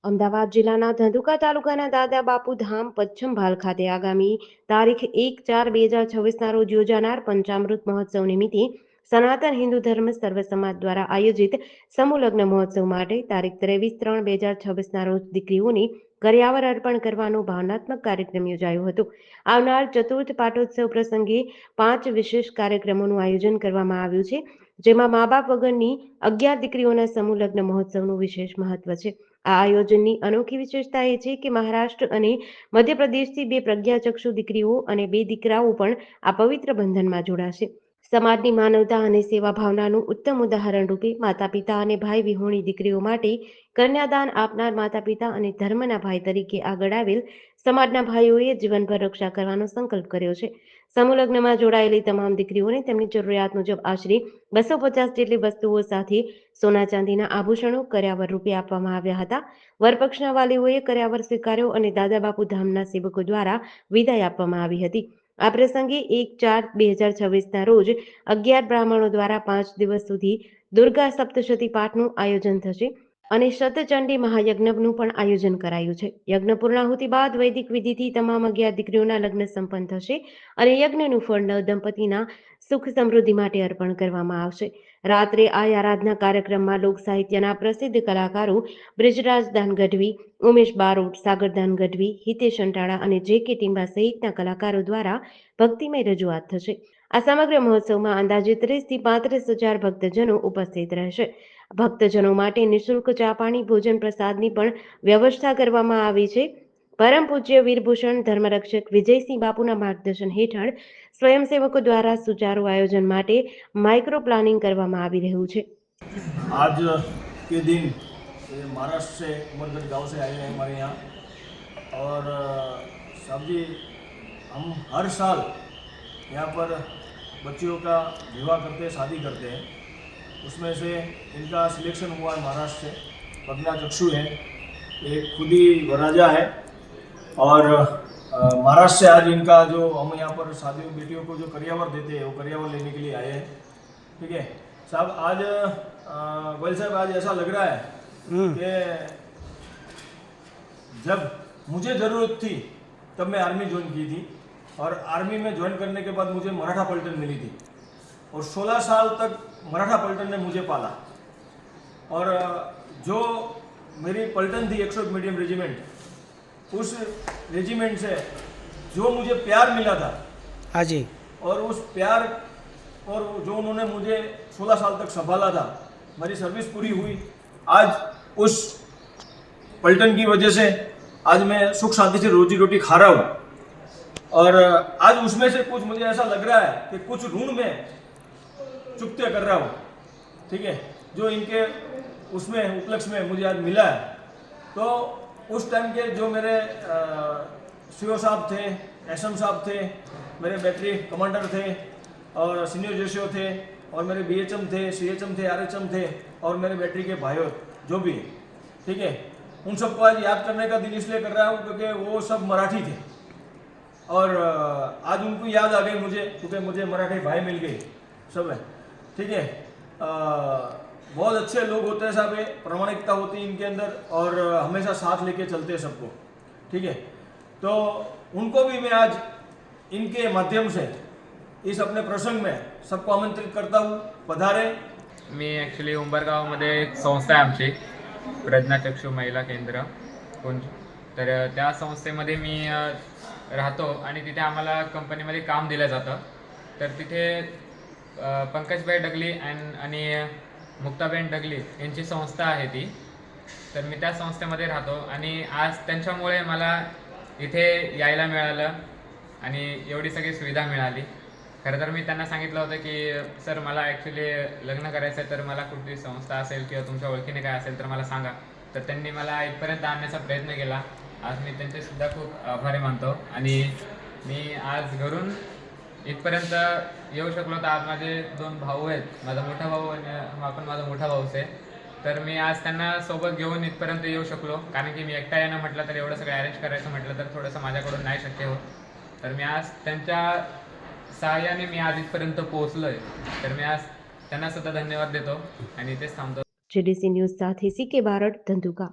અમદાવાદ જિલ્લાના ધંધુકા તાલુકાના દાદા બાપુ ધામ પચ્છમ ભાલ ખાતે આગામી તારીખ 1/4/2026ના રોજ યોજાનાર પંચામૃત મહોત્સવ નિમિત્તે સનાતન હિન્દુ ધર્મ સર્વ સમાજ દ્વારા આયોજિત સમૂહ લગ્ન મહોત્સવ માટે તારીખ 23/3/2026ના રોજ દીકરીઓને કર્યાવર અર્પણ કરવાનો ભાવનાત્મક કાર્યક્રમ યોજાયો હતો. આવનાર ચતુર્થ પાટોત્સવ પ્રસંગે 5 વિશેષ કાર્યક્રમોનું આયોજન કરવામાં આવ્યું છે, જેમાં મા બાપ વગરની 11 દીકરીઓના સમૂહ લગ્ન મહોત્સવનું વિશેષ મહત્વ છે. આ આયોજનની અનોખી વિશેષતા એ છે કે મહારાષ્ટ્ર અને મધ્યપ્રદેશથી 2 પ્રજ્ઞાચક્ષુ દીકરીઓ અને 2 દીકરાઓ પણ આ પવિત્ર બંધનમાં જોડાશે. સમાજની માનવતા અને સેવા ભાવનાનું ઉત્તમ ઉદાહરણ રૂપે માતા પિતા અને ભાઈ વિહોણી દીકરીઓ માટે કન્યાદાન આપનાર માતા પિતા અને ધર્મના ભાઈ તરીકે આગળ આવેલ સમાજના ભાઈઓએ જીવનભર રક્ષા કરવાનો સંકલ્પ કર્યો છે. સમૂહ લગ્નમાં જોડાયેલી તમામ દીકરીઓને તેમની જરૂરિયાત મુજબ આશરે 250 જેટલી વસ્તુઓ સાથે સોના ચાંદીના આભૂષણો કર્યાવર રૂપે આપવામાં આવ્યા હતા. વરપક્ષના વાલીઓએ કર્યાવર સ્વીકાર્યો અને દાદા બાપુ ધામના સેવકો દ્વારા વિદાય આપવામાં આવી હતી. આ પ્રસંગે 1/4/2026ના રોજ 11 બ્રાહ્મણો દ્વારા 5 દિવસ સુધી દુર્ગા સપ્તશતી પાઠનું આયોજન થશે અને શતચંડી મહાયજ્ઞનું પણ આયોજન કરાયું છે. યજ્ઞ પૂર્ણાહુતિ બાદ વૈદિક વિધિથી તમામ 11 દીકરીઓના લગ્ન સંપન્ન થશે અને યજ્ઞનું ફળ નવદંપતીના સુખ સમૃદ્ધિ માટે અર્પણ કરવામાં આવશે. રાત્રે આ આરાધના કાર્યક્રમમાં લોક સાહિત્યના પ્રસિદ્ધ કલાકારો બ્રિજરાજદાન ગઢવી, ઉમેશ બારોટ, સાગરદાન ગઢવી, હિતેશ અંટાળા અને જે.કે. ટીંબા સહિતના કલાકારો દ્વારા ભક્તિમય રજૂઆત થશે. આ સમગ્ર મહોત્સવમાં અંદાજે 30 થી 35 હજાર ભક્તજનો ઉપસ્થિત રહેશે. ભક્તજનો માટે નિઃશુલ્ક ચા પાણી ભોજન પ્રસાદની પણ વ્યવસ્થા કરવામાં આવી છે. પરમ પૂજ્ય વીરભૂષણ ધર્મરક્ષક વિજયસિંહ બાપુના માર્ગદર્શન હેઠળ સ્વયંસેવકો દ્વારા સુચાरू આયોજન માટે माइक्रो प्लानिंग કરવામાં આવી રહ્યું છે. आज के दिन महाराष्ट्र से उमरगढ़ गांव से आए हैं हमारे यहाँ, और साहब जी हम हर साल यहाँ पर बच्चियों का विवाह करते हैं, शादी करते हैं. उसमें से इनका सिलेक्शन हुआ है महाराष्ट्र से. प्रज्ञाचक्षु है, एक खुद ही वरराजा है, और महाराष्ट्र से आज इनका जो हम यहाँ पर शादी बेटियों को जो करियावर देते हैं वो करियावर लेने के लिए आए हैं. ठीक है साहब, आज गोयल साहब आज ऐसा लग रहा है कि जब मुझे ज़रूरत थी तब मैं आर्मी ज्वाइन की थी, और आर्मी में ज्वाइन करने के बाद मुझे मराठा पलटन मिली थी, और 16 साल तक मराठा पलटन ने मुझे पाला. और जो मेरी पलटन थी 101 मीडियम रेजिमेंट, उस रेजिमेंट से जो मुझे प्यार मिला था, हाँ जी, और उस प्यार और जो उन्होंने मुझे 16 साल तक संभाला था, मेरी सर्विस पूरी हुई. आज उस पलटन की वजह से आज मैं सुख शांति से रोजी रोटी खा रहा हूँ, और आज उसमें से कुछ मुझे ऐसा लग रहा है कि कुछ ऋण में चुकते कर रहा हूँ. ठीक है, जो इनके उसमें उपलक्ष्य में मुझे आज मिला है. तो उस टाइम के जो मेरे सीओ साहब थे, एसएम साहब थे, मेरे बैटरी कमांडर थे, और सीनियर जेसीओ थे, और मेरे बीएचएम थे, सीएचएम थे, आरएचएम थे, और मेरे बैटरी के भाइयों जो भी, ठीक है, उन सबको आज याद करने का दिन इसलिए कर रहा हूँ क्योंकि वो सब मराठी थे, और आज उनको याद आ गई मुझे, क्योंकि मुझे मराठी भाई मिल गए सब है. ठीक है, बहुत अच्छे लोग होते हैं साहब, ये प्रामाणिकता होती है इनके अंदर, और हमेशा साथ लेके चलते हैं सबको. ठीक है, तो उनको भी मैं आज इनके माध्यम से इस अपने प्रसंग में सबको आमंत्रित करता हूँ, पधारे. मी ॲक्च्युली उंबरगावमध्ये एक संस्था आहे आमची, प्रज्ञाचक्षु महिला केंद्र कोण, तर त्या संस्थेमध्ये मी राहतो, आणि तिथे आम्हाला कंपनीमध्ये काम दिलं जातं. तर तिथे पंकजभाई डगली आणि मुक्ताबेन डगली यांची संस्था आहे ती. तर मी त्या संस्थेमध्ये राहतो, आणि आज त्यांच्यामुळे मला इथे यायला मिळालं आणि एवढी सगळी सुविधा मिळाली. खरं तर मी त्यांना सांगितलं होतं की सर मला ॲक्च्युली लग्न करायचं आहे, तर मला कुठली संस्था असेल किंवा तुमच्या ओळखीने काय असेल तर मला सांगा. तर त्यांनी मला इथपर्यंत आणण्याचा प्रयत्न केला. आज मी त्यांचेसुद्धा खूप आभारी मानतो, आणि मी आज घरून इथपर्यंत येऊ शकलो. तर आज माझे 2 भाऊ आहेत, माझा मोठा भाऊ आणि हा पण माझा मोठा भाऊच आहे. तर मी आज त्यांना सोबत घेऊन इथपर्यंत येऊ शकलो, कारण की मी एकटा येणं म्हटलं तर एवढं सगळं अरेंज करायचं म्हटलं तर थोडंसं माझ्याकडून नाही शक्य होत. तर मी आज त्यांच्या सहाय्याने मी आज इथपर्यंत पोहोचलो आहे. तर मी आज त्यांना सुद्धा धन्यवाद देतो, आणि इथेच थांबतो. जेडीसी न्यूज સાથે સીકે બારડ, ધંધુકા.